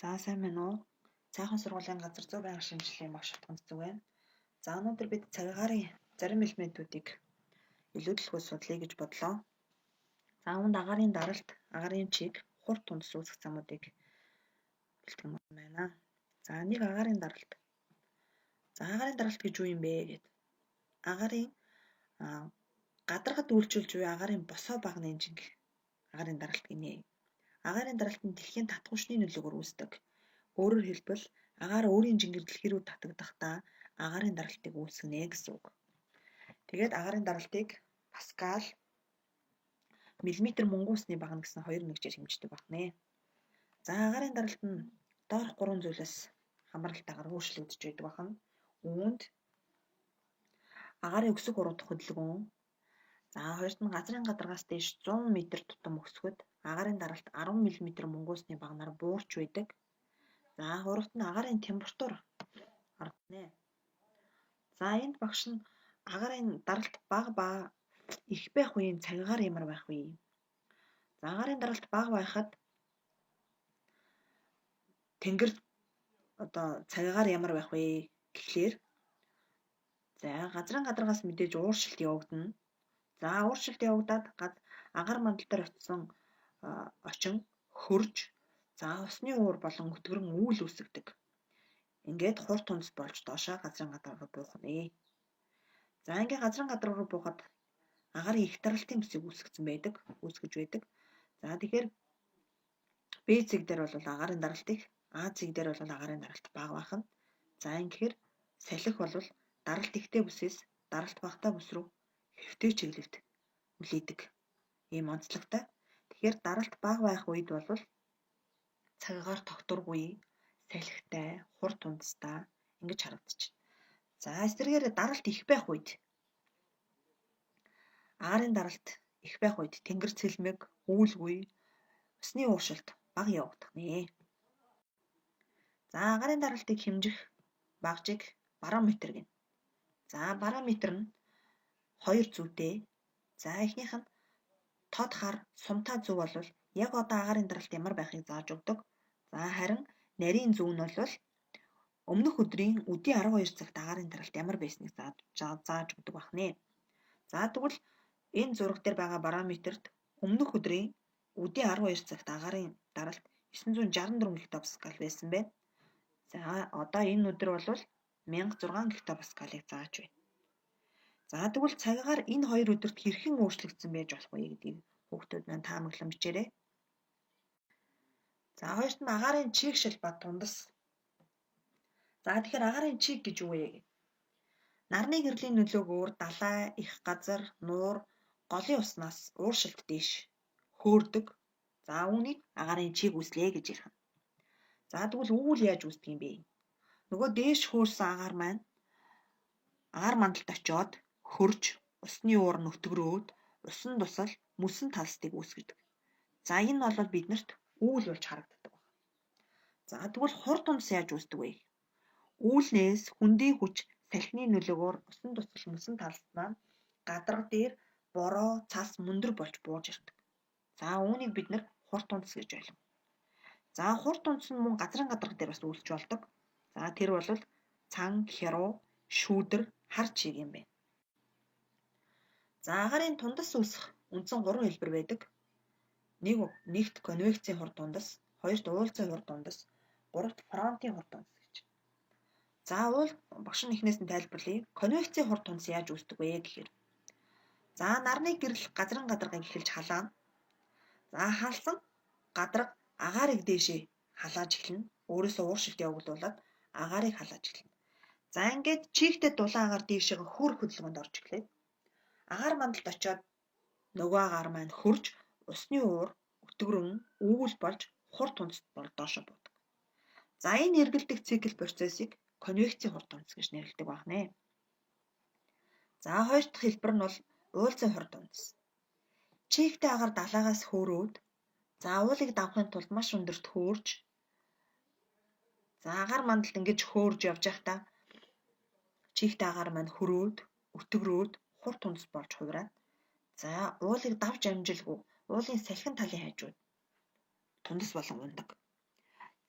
За сайн байна уу? Цайхан сургуулийн газар зүй байнга шинжилгээний багш Шатганц зүг байна. За өнөөдөр бид цагаарын зарим элементүүдийг илүү төлхөө судлая гэж бодлоо. За үүнд агаарын даралт, агаарын чиг, хурд тундас үүсэх замуудыг бэлтгэн байна. За нэг агаарын даралт. За агаарын даралт гэж юу юм бэ гэд. Агаарын гадаргад үйлчилж буй агаарын босоо багны инжинг агаарын даралт гинэ. Агаарын даралт нь дэлхийн татгуушны нөлөөгөөр үүсдэг. Өөрөөр хэлбэл агаар өөрийн жингээр дэлхий рүү татагдахдаа агаарын даралтыг үүсгэнэ гэсэн үг. Тэгээд агаарын даралтыг паскал, миллиметр мөнгөн усны багна гэсэн хоёр нэгжээр хэмждэг байна. За агаарын даралт нь доорх 3 зүйлээс хамааралтайгаар өөрчлөгдөж байдаг байна. Үүнд агаарын өксөх уруудах хөдөлгөөн. За хоёрт нь газрын гадаргаас дээш 100 м тутам өксөхөд агаарын даралт 10 мм мөнгөн усны багнаар буурч байдаг. За гуравт нь агаарын температур аргана. За энд багш нь агаарын даралт бага ба их байх үеийн цагагаар ямар байх вэ? За агаарын даралт бага байхад тэнгэр цагагаар ямар байх вэ гэхлээр за газрын гадаргаас мэдээж ууршилт явагдана. За ууршилт явагдаад агаар мандал дээр очисон очин хөрж за усны уур болон өтгөрөн үүл үүсгдэг. Ингээд хурд тундас болж доошоо газрын гадар руу буух нэ. За ингээд газрын гадар руу буухад агаарын их даралтын бүсийг үүсгэж байдаг. За тэгэхээр B зэг дээр бол агаарын даралт их, А зэг дээр бол агаарын даралт бага байна. За ингээд салхи бол даралт ихтэй бүсээс даралт багатай бүс рүү хэвтэй чиглэлд үлээдэг. Ийм онцлогтой. Тэгэхээр даралт бага байх үед бол цагаагаар тогтургүй, салхитай, хурд тундастай ингэж харагдчих. За эсвэргээр даралт их байх үед агаарын даралт их байх үед тэнгэр цэлмэг, үүлгүй, усны ууршилт бага явагдах нэ. За агаарын даралтыг хэмжих багжийг барометр гэнэ. За барометр нь хоёр зүйтэй. За эхнийх нь тод хар сумтай зүү бол яг одоо агаарын даралт ямар байхыг зааж өгдөг. За харин нарийн зүү нь бол өмнөх өдрийн үдийн 12 цагт агаарын даралт ямар байсныг зааж өгдөг байна. За тэгвэл энэ зураг дээр байгаа барометрт өмнөх өдрийн үдийн 12 цагт агаарын даралт 964 гектопаскал байсан байна. За одоо энэ өдөр бол 1006 гектопаскалыг зааж байна. За тэгвэл цагаагаар энэ хоёр өдөрт хэрхэн өөрчлөгдсөн байж болох вэ гэдгийг хүүхдүүд маань таамаглан бичээрэй. За хоёрт нь агаарын чигшил ба тундас. За тэгэхээр агаарын чиг гэж юу вэ? Нарны гэрлийн нөлөөгөөр далай, их газар, нуур, голын уснаас ууршилт дэш хөөрдөг. За үүнийг агаарын чиг үүслэе гэж ярих. За тэгвэл үүл яаж үүсдэг юм бэ? Нөгөө дээш хөөрсөн агаар маань агаар мандалд очиод хөрж усны уур нөтгөрөөд усан тусал мөсөн талстыг үүсгэдэг. За энэ бол биднэрт үүл болж харагддаг. За тэгвэл хурд тундас яаж үүсдэг вэ? Үүлнээс хүндийн хүч салхины нөлөөгөөр усан тусал мөсөн талст маань гадарга дээр бороо, цас, мөндөр болж бууж ирдэг. За үүнийг бид нэр хурд тундас гэж ойлгоно. За хурд тундас нь мөн газрын гадарга дээр бас үйлч болдог. За тэр бол цан, хяруу, шүүдэр, хар чиг юм байна. За агаарын тундас үүсэх үндсэн 3 хэлбэр байдаг. Нэгт конвекцийн хурд тундас, хоёрт уулзын хурд тундас, гуравт фронтын хурд тундас гэж. За багш нь эхнээс нь тайлбарлая. Конвекцийн хурд тундас яаж үүсдэг вэ гэхээр за нарны гэрэл газрын гадаргыг эхэлж халаана. За халсан гадарга агаарыг дээшээ халааж эхэлнэ. Өөрөөсөө ууршилт явуулаад агаарыг халааж эхэлнэ. За ингээд чигтэй дулаан агаар дээшээ хөр хөдөлгөөнд орж эхлэв. Агаар мандалд очиод нөгөө агаар маань хөрж усны уур өтгөрөн үүл болж хурд тундас бол доошо буудаг. За энэ эргэлдэх цикл процессыг конвекцийн хурд тундас гэж нэрлэдэг байна. За хоёр дахь хэлбэр нь бол уулзын хурд тундас. Чигтэй агаар далайгаас хөөрөөд за уулыг давхын тулд маш өндөрт хөөрж за агаар мандалд ингэж хөөрж явж байхдаа чигтэй агаар маань хөрөөд өтгөрөөд хурд тундас болж хувираад за уулыг давж амжилгүй уулын салхин талын хажууд тундас болон ундаг.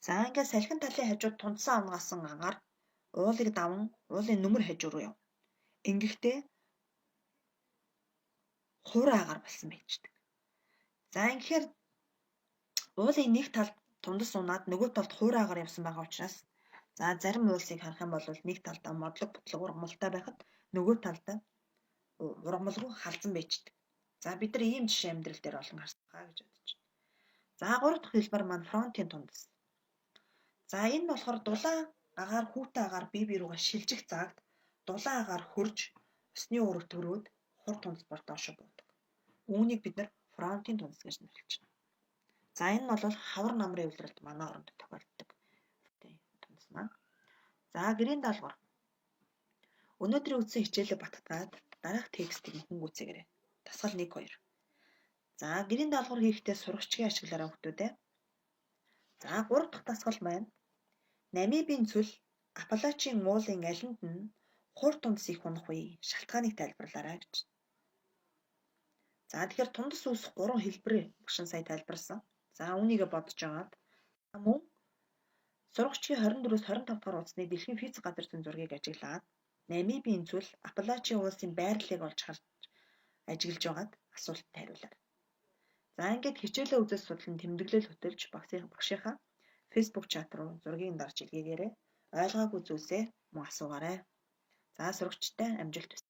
За ингээд салхин талын хажууд тунцсан амгаасан агаар уулыг даван уулын нүмер хажуу руу яв. Ингэхдээ хуурай агаар болсон байждаг. За ингэхээр уулын нэг талд тундас унаад нөгөө талд хуурай агаар явсан байгаа учраас за зарим уулсыг харах юм бол нэг талдаа модлог бутлаг ургамалтай байхад нөгөө талдаа ургамалгүй халзан байждаг. За бид нар ийм жишээ амьдрал дээр олон харсан байгаа гэж бодож байна. За гурав дахь хэлбэр маань фронтын тундас. За энэ болохоор дулаан агаар хүүтэй агаар бие бие рүүгээ шилжих цагт дулаан агаар хөрж усны уурыг төрөөд хур тундас бар доошо буудаг. Үүнийг бид нар фронтын тундас гэж нэрлэж байна. За энэ нь бол хавар намрын улиралд манай оронд тохиолддог тундас маань. За гэрийн даалгавар. Өнөөдрийн үтсэн хичээлээ батгаад дараах текстийг хөнгүүцээгээрэй. Дасгал 1 2. За гэрийн даалгавар хийхдээ сурагчгийн ашиглаараа хүмүүдээ. За 3 дахь дасгал маань Намибийн цөл Апалачийн уулын алинд нь хур тундас их унах үе шалтгааныг тайлбарлаарай гэж. За тэгэхээр тундас үүсэх 3 хэлбэрийг багш сая тайлбарласан. За үүнийгээ бодож аваад мөн сурагчгийн 24-өөс 25 дахь удасны дэлхийн физик газар зүйн зургийг ажиглаад Намибийн цөл Апалачийн уулсын байрлалыг олж харж ажиглаж байгаад асуултанд хариулаарай. За ингээд хичээлээ үзэж судлан тэмдэглэл хөтөлж багшийнхаа Facebook чат руу зургийг дарж илгээгээрэй. Ойлгоогүй зүйлсээ мөн асуугаарай. За сурагчтай амжилт хүсье.